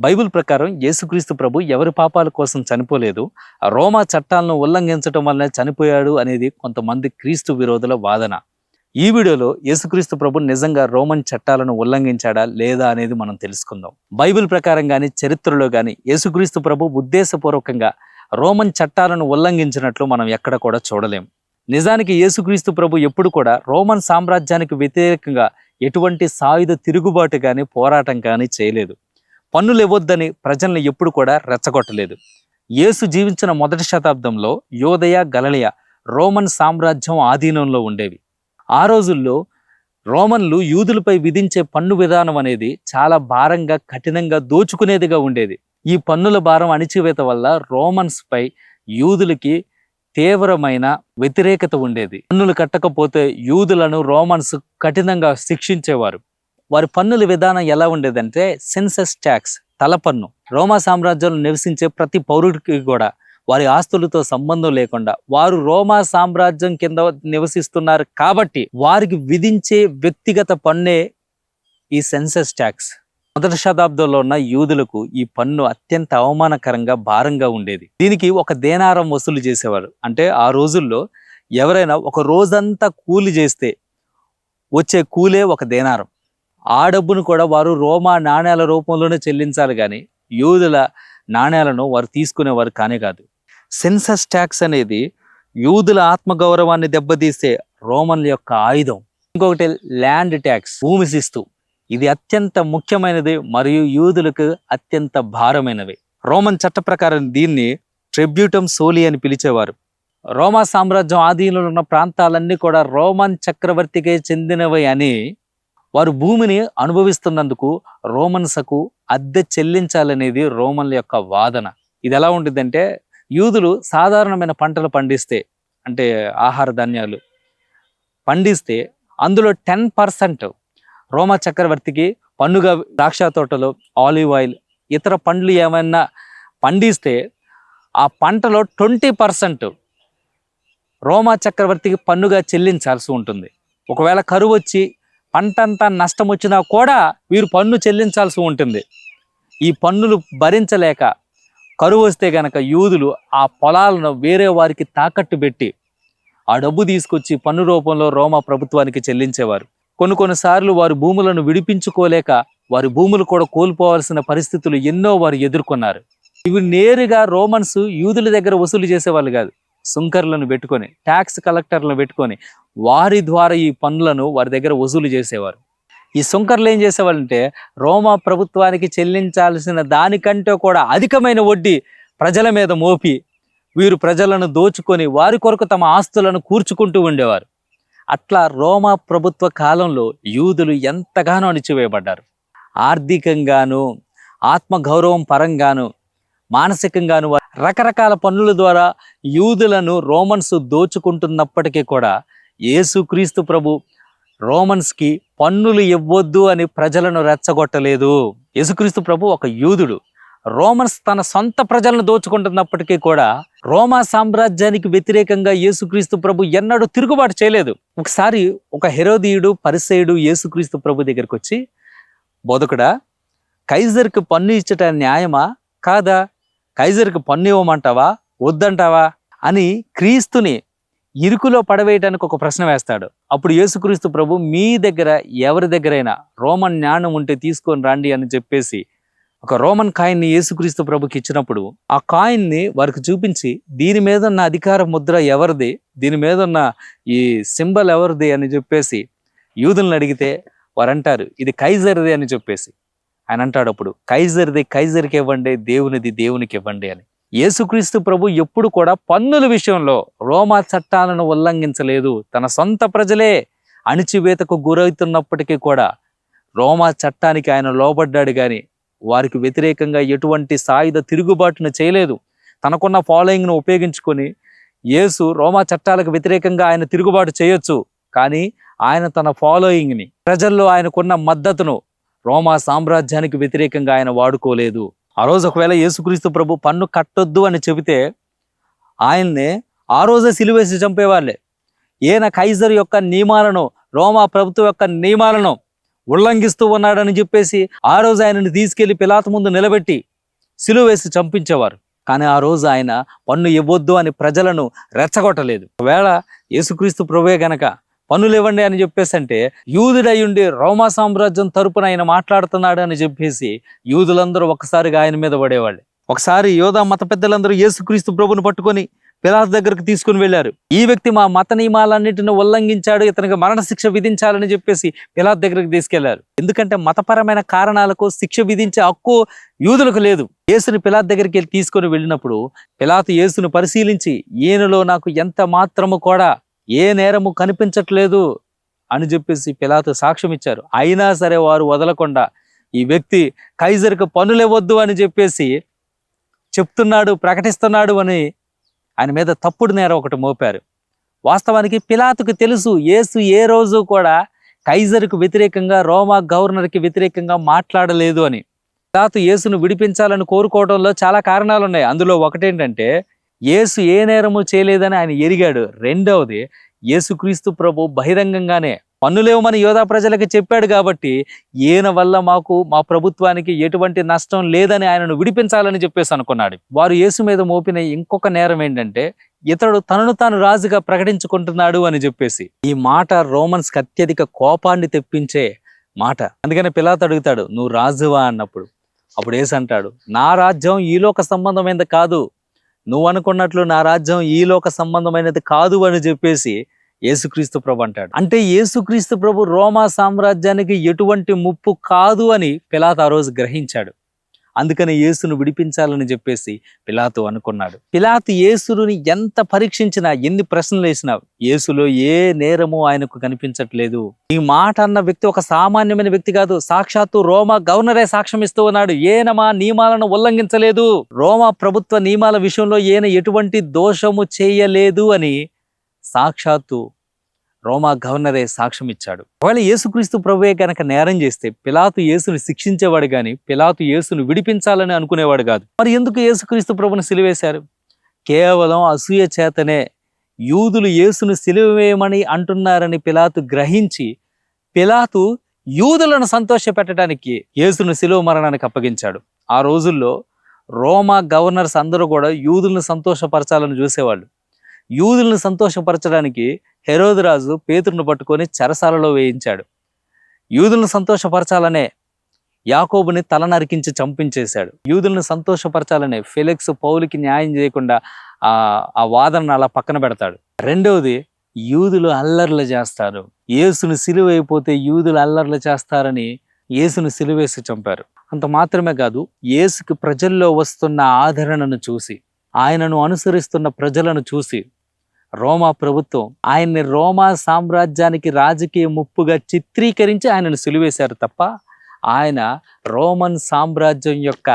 Bible ప్రకారం యేసుక్రీస్తు ప్రభు ఎవరి పాపాల కోసం చనిపోలేదు. రోమా చట్టాలను ఉల్లంఘించడం వల్లనే చనిపోయాడు అనేది కొంతమంది క్రీస్తు విరోధుల వాదన. ఈ వీడియోలో యేసుక్రీస్తు ప్రభు నిజంగా రోమన్ చట్టాలను ఉల్లంఘించాడా లేదా అనేది మనం తెలుసుకుందాం. బైబిల్ ప్రకారం కానీ చరిత్రలో కానీ యేసుక్రీస్తు ప్రభు ఉద్దేశపూర్వకంగా రోమన్ చట్టాలను ఉల్లంఘించినట్లు మనం ఎక్కడ కూడా చూడలేం. నిజానికి యేసుక్రీస్తు ప్రభు ఎప్పుడు కూడా రోమన్ సామ్రాజ్యానికి వ్యతిరేకంగా ఎటువంటి సాయుధ తిరుగుబాటు కానీ పోరాటం కానీ చేయలేదు. పన్నులు ఇవ్వొద్దని ప్రజల్ని ఎప్పుడు కూడా రెచ్చగొట్టలేదు. యేసు జీవించిన మొదటి శతాబ్దంలో యోదయ, గలిలయ రోమన్ సామ్రాజ్యం ఆధీనంలో ఉండేవి. ఆ రోజుల్లో రోమన్లు యూదులపై విధించే పన్ను విధానం అనేది చాలా భారంగా, కఠినంగా, దోచుకునేదిగా ఉండేది. ఈ పన్నుల భారం అణిచివేత వల్ల రోమన్స్ పై యూదులకి తీవ్రమైన వ్యతిరేకత ఉండేది. పన్నులు కట్టకపోతే యూదులను రోమన్స్ కఠినంగా శిక్షించేవారు. వారి పన్నుల విధానం ఎలా ఉండేదంటే సెన్సస్ ట్యాక్స్, తలపన్ను. రోమా సామ్రాజ్యంలో నివసించే ప్రతి పౌరుడికి కూడా వారి ఆస్తులతో సంబంధం లేకుండా వారు రోమా సామ్రాజ్యం కింద నివసిస్తున్నారు కాబట్టి వారికి విధించే వ్యక్తిగత పన్నే ఈ సెన్సస్ ట్యాక్స్. మొదటి శతాబ్దంలో ఉన్న యూదులకు ఈ పన్ను అత్యంత అవమానకరంగా, భారంగా ఉండేది. దీనికి ఒక దేనారం వసూలు చేసేవారు. అంటే ఆ రోజుల్లో ఎవరైనా ఒక రోజంతా కూలి చేస్తే వచ్చే కూలే ఒక దేనారం. ఆ డబ్బును కూడా వారు రోమా నాణ్యాల రూపంలోనే చెల్లించాలి, కానీ యూదుల నాణ్యాలను వారు తీసుకునేవారు కానే కాదు. సెన్సస్ ట్యాక్స్ అనేది యూదుల ఆత్మగౌరవాన్ని దెబ్బతీసే రోమన్ల యొక్క ఆయుధం. ఇంకొకటి ల్యాండ్ ట్యాక్స్, భూమి శిస్తు. ఇది అత్యంత ముఖ్యమైనది మరియు యూదులకు అత్యంత భారమైనవి. రోమన్ చట్ట ప్రకారం దీన్ని ట్రిబ్యూటమ్ సోలి అని పిలిచేవారు. రోమా సామ్రాజ్యం ఆధీనంలో ఉన్న ప్రాంతాలన్నీ కూడా రోమన్ చక్రవర్తికే చెందినవి అని వారు భూమిని అనుభవిస్తున్నందుకు రోమన్స్కు అద్దె చెల్లించాలనేది రోమన్ల యొక్క వాదన. ఇది ఎలా ఉంటుందంటే, యూదులు సాధారణమైన పంటలు పండిస్తే, అంటే ఆహార ధాన్యాలు పండిస్తే అందులో 10% రోమా చక్రవర్తికి పన్నుగా, ద్రాక్ష తోటలో ఆలివ్ ఆయిల్, ఇతర పండ్లు ఏమైనా పండిస్తే ఆ పంటలో 20% రోమా చక్రవర్తికి పన్నుగా చెల్లించాల్సి ఉంటుంది. ఒకవేళ కరువు వచ్చి పంట అంతా నష్టం వచ్చినా కూడా వీరు పన్ను చెల్లించాల్సి ఉంటుంది. ఈ పన్నులు భరించలేక కరువు వస్తే గనక యూదులు ఆ పొలాలను వేరే వారికి తాకట్టు పెట్టి ఆ డబ్బు తీసుకొచ్చి పన్ను రూపంలో రోమా ప్రభుత్వానికి చెల్లించేవారు. కొన్నిసార్లు వారి భూములను విడిపించుకోలేక వారి భూములు కూడా కోల్పోవాల్సిన పరిస్థితులు ఎన్నో వారు ఎదుర్కొన్నారు. ఇవి నేరుగా రోమన్స్ యూదుల దగ్గర వసూలు చేసేవాళ్ళు కాదు. సుంకర్లను పెట్టుకొని, ట్యాక్స్ కలెక్టర్లను పెట్టుకొని వారి ద్వారా ఈ పన్నులను వారి దగ్గర వసూలు చేసేవారు. ఈ సుంకర్లు ఏం చేసేవాళ్ళంటే, రోమా ప్రభుత్వానికి చెల్లించాల్సిన దానికంటే కూడా అధికమైన వడ్డీ ప్రజల మీద మోపి వీరు ప్రజలను దోచుకొని వారి కొరకు తమ ఆస్తులను కూర్చుకుంటూ ఉండేవారు. అట్లా రోమా ప్రభుత్వ కాలంలో యూదులు ఎంతగానో అణిచివేయబడ్డారు. ఆర్థికంగాను, ఆత్మగౌరవం పరంగాను, మానసికంగాను రకరకాల పన్నుల ద్వారా యూదులను రోమన్స్ దోచుకుంటున్నప్పటికీ కూడా యేసుక్రీస్తు ప్రభు రోమన్స్కి పన్నులు ఇవ్వొద్దు అని ప్రజలను రెచ్చగొట్టలేదు. యేసుక్రీస్తు ప్రభు ఒక యూదుడు. రోమన్స్ తన సొంత ప్రజలను దోచుకుంటున్నప్పటికీ కూడా రోమా సామ్రాజ్యానికి వ్యతిరేకంగా యేసుక్రీస్తు ప్రభు ఎన్నడూ తిరుగుబాటు చేయలేదు. ఒకసారి ఒక హెరోదీయుడు, పరిసయ్యుడు యేసుక్రీస్తు ప్రభు దగ్గరికి వచ్చి, బోధకుడా, కైజర్కి పన్ను ఇచ్చట న్యాయమా కాదా? కైజర్కి పన్ను ఇవ్వమంటావా వద్దంటావా అని క్రీస్తుని ఇరుకులో పడవేయడానికి ఒక ప్రశ్న వేస్తాడు. అప్పుడు యేసుక్రీస్తు ప్రభు, మీ దగ్గర ఎవరి దగ్గరైనా రోమన్ నాణ్యం ఉంటే తీసుకొని రండి అని చెప్పేసి ఒక రోమన్ కాయిన్ని యేసుక్రీస్తు ప్రభుకి ఇచ్చినప్పుడు ఆ కాయిన్ని వారికి చూపించి, దీని మీద ఉన్న అధికార ముద్ర ఎవరిది, దీని మీద ఉన్న ఈ సింబల్ ఎవరిది అని చెప్పేసి యూదులను అడిగితే వారు అంటారు, ఇది కైజర్ది అని చెప్పేసి. ఆయన అంటాడు అప్పుడు, కైజర్ది కైజర్కి ఇవ్వండి, దేవునిది దేవునికి ఇవ్వండి అని. యేసుక్రీస్తు ప్రభు ఎప్పుడు కూడా పన్నుల విషయంలో రోమా చట్టాలను ఉల్లంఘించలేదు. తన సొంత ప్రజలే అణిచివేతకు గురవుతున్నప్పటికీ కూడా రోమా చట్టానికి ఆయన లోబడ్డాడు, కానీ వారికి వ్యతిరేకంగా ఎటువంటి సాయుధ తిరుగుబాటును చేయలేదు. తనకున్న ఫాలోయింగ్ను ఉపయోగించుకొని యేసు రోమా చట్టాలకు వ్యతిరేకంగా ఆయన తిరుగుబాటు చేయొచ్చు, కానీ ఆయన తన ఫాలోయింగ్ని, ప్రజల్లో ఆయనకున్న మద్దతును రోమా సామ్రాజ్యానికి వ్యతిరేకంగా ఆయన వాడుకోలేదు. ఆ రోజు ఒకవేళ యేసుక్రీస్తు ప్రభు పన్ను కట్టొద్దు అని చెబితే ఆయన్నే ఆ రోజే సిలువేసి చంపేవాళ్ళే. ఈయన కైజర్ యొక్క నియమాలను, రోమా ప్రభుత్వం యొక్క నియమాలను ఉల్లంఘిస్తూ ఉన్నాడని చెప్పేసి ఆ రోజు ఆయనను తీసుకెళ్లి పిలాతు ముందు నిలబెట్టి సిలువ వేసి చంపించేవారు. కానీ ఆ రోజు ఆయన పన్ను ఇవ్వొద్దు అని ప్రజలను రెచ్చగొట్టలేదు. ఒకవేళ యేసుక్రీస్తు ప్రభువే గనక పన్నులు ఇవ్వండి అని చెప్పేసి అంటే, యూదుడయ్యుండి రోమా సామ్రాజ్యం తరపున ఆయన మాట్లాడుతున్నాడు అని చెప్పేసి యూదులందరూ ఒక్కసారిగా ఆయన మీద పడేవాళ్ళు. ఒకసారి యోధా మత పెద్దలందరూ యేసుక్రీస్తు ప్రభుని పట్టుకొని పిలాతు దగ్గరకు తీసుకుని వెళ్ళారు. ఈ వ్యక్తి మా మత నియమాలన్నిటిని ఉల్లంఘించాడు, ఇతనికి మరణశిక్ష విధించాలని చెప్పేసి పిలాతు దగ్గరకు తీసుకెళ్లారు. ఎందుకంటే మతపరమైన కారణాలకు శిక్ష విధించే హక్కు యూదులకు లేదు. యేసుని పిలాతు దగ్గరికి వెళ్ళి తీసుకొని వెళ్ళినప్పుడు పిలాతు యేసును పరిశీలించి, ఈయనలో నాకు ఎంత మాత్రము కూడా ఏ నేరము కనిపించట్లేదు అని చెప్పేసి పిలాతు సాక్ష్యం ఇచ్చారు. అయినా సరే వారు వదలకుండా ఈ వ్యక్తి కైజర్కు పన్నులివ్వద్దు అని చెప్పేసి చెప్తున్నాడు, ప్రకటిస్తున్నాడు అని ఆయన మీద తప్పుడు నేరం ఒకటి మోపారు. వాస్తవానికి పిలాతుకు తెలుసు యేసు ఏ రోజు కూడా కైజర్కు వ్యతిరేకంగా, రోమా గవర్నర్కి వ్యతిరేకంగా మాట్లాడలేదు అని. పిలాతు యేసును విడిపించాలని కోరుకోవడంలో చాలా కారణాలు ఉన్నాయి. అందులో ఒకటేంటంటే యేసు ఏ నేరము చేయలేదని ఆయన ఎరిగాడు. రెండవది, యేసుక్రీస్తు ప్రభు బహిరంగంగానే పన్నులేవమని యోధా ప్రజలకు చెప్పాడు కాబట్టి ఈయన వల్ల మా ప్రభుత్వానికి ఎటువంటి నష్టం లేదని ఆయనను విడిపించాలని చెప్పేసి అనుకున్నాడు. వారు యేసు మీద మోపిన ఇంకొక నేరం ఏంటంటే ఇతడు తనను తాను రాజుగా ప్రకటించుకుంటున్నాడు అని చెప్పేసి. ఈ మాట రోమన్స్కి అత్యధిక కోపాన్ని తెప్పించే మాట. అందుకని పిలాతు అడుగుతాడు, నువ్వు రాజువా అన్నప్పుడు. అప్పుడు యేసు అంటాడు, నా రాజ్యం ఈలోక సంబంధమైనది కాదు, నువ్వు అనుకున్నట్లు నా రాజ్యం ఈలోక సంబంధమైనది కాదు అని చెప్పేసి యేసుక్రీస్తు ప్రభు అంటాడు. అంటే యేసుక్రీస్తు ప్రభు రోమా సామ్రాజ్యానికి ఎటువంటి ముప్పు కాదు అని పిలాతు ఆ రోజు గ్రహించాడు. అందుకని యేసును విడిపించాలని చెప్పేసి పిలాతు అనుకున్నాడు. పిలాతు యేసుని ఎంత పరీక్షించినా, ఎన్ని ప్రశ్నలు వేసినా యేసులో ఏ నేరము ఆయనకు కనిపించట్లేదు. ఈ మాట అన్న వ్యక్తి ఒక సామాన్యమైన వ్యక్తి కాదు, సాక్షాత్తు రోమా గవర్నరే సాక్ష్యం ఇస్తూ ఉన్నాడు. ఈయన మా నియమాలను ఉల్లంఘించలేదు, రోమా ప్రభుత్వ నియమాల విషయంలో ఈయన ఎటువంటి దోషము చేయలేదు అని సాక్షాత్తు రోమా గవర్నరే సాక్ష్యం ఇచ్చాడు. ఒకవేళ యేసుక్రీస్తు ప్రభువే కనుక నేరం చేస్తే పిలాతు యేసుని శిక్షించేవాడు కానీ పిలాతు యేసును విడిపించాలని అనుకునేవాడు కాదు. మరి ఎందుకు యేసుక్రీస్తు ప్రభుని సిలువేశారు? కేవలం అసూయ చేతనే యూదులు యేసును సిలువేయమని అంటున్నారని పిలాతు గ్రహించి పిలాతు యూదులను సంతోషపెట్టడానికి యేసును సిలువ మరణానికి అప్పగించాడు. ఆ రోజుల్లో రోమా గవర్నర్స్ అందరూ కూడా యూదులను సంతోషపరచాలని చూసేవాళ్ళు. యూదులను సంతోషపరచడానికి హెరోదు రాజు పేతురును పట్టుకొని చెరసాలలో వేయించాడు. యూదులను సంతోషపరచాలనే యాకోబుని తల నరికించి చంపించేశాడు. యూదులను సంతోషపరచాలనే ఫెలిక్స్ పౌలుకి న్యాయం చేయకుండా ఆ వాదనను అలా పక్కన పెడతాడు. రెండవది, యూదులు అల్లర్లు చేస్తారు, యేసును సిలువ అయిపోతే యూదులు అల్లర్లు చేస్తారని యేసును సిలువేసి చంపారు. అంత మాత్రమే కాదు, యేసుకి ప్రజల్లో వస్తున్న ఆదరణను చూసి, ఆయనను అనుసరిస్తున్న ప్రజలను చూసి రోమా ప్రభుత్వం ఆయన్ని రోమా సామ్రాజ్యానికి రాజకీయ ముప్పుగా చిత్రీకరించి ఆయనను సిలువేశారు తప్ప ఆయన రోమన్ సామ్రాజ్యం యొక్క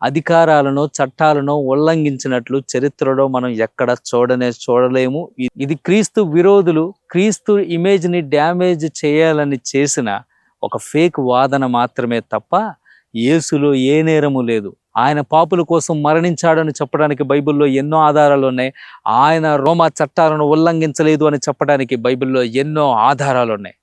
అధికారాలను, చట్టాలను ఉల్లంఘించినట్లు చరిత్రలో మనం ఎక్కడ చూడలేము. ఇది క్రీస్తు విరోధులు క్రీస్తు ఇమేజ్ని డ్యామేజ్ చేయాలని చేసిన ఒక ఫేక్ వాదన మాత్రమే తప్ప యేసులో ఏ నేరము లేదు. ఆయన పాపుల కోసం మరణించాడని చెప్పడానికి బైబిల్లో ఎన్నో ఆధారాలు ఉన్నాయి. ఆయన రోమా చట్టాలను ఉల్లంఘించలేదు అని చెప్పడానికి బైబిల్లో ఎన్నో ఆధారాలు ఉన్నాయి.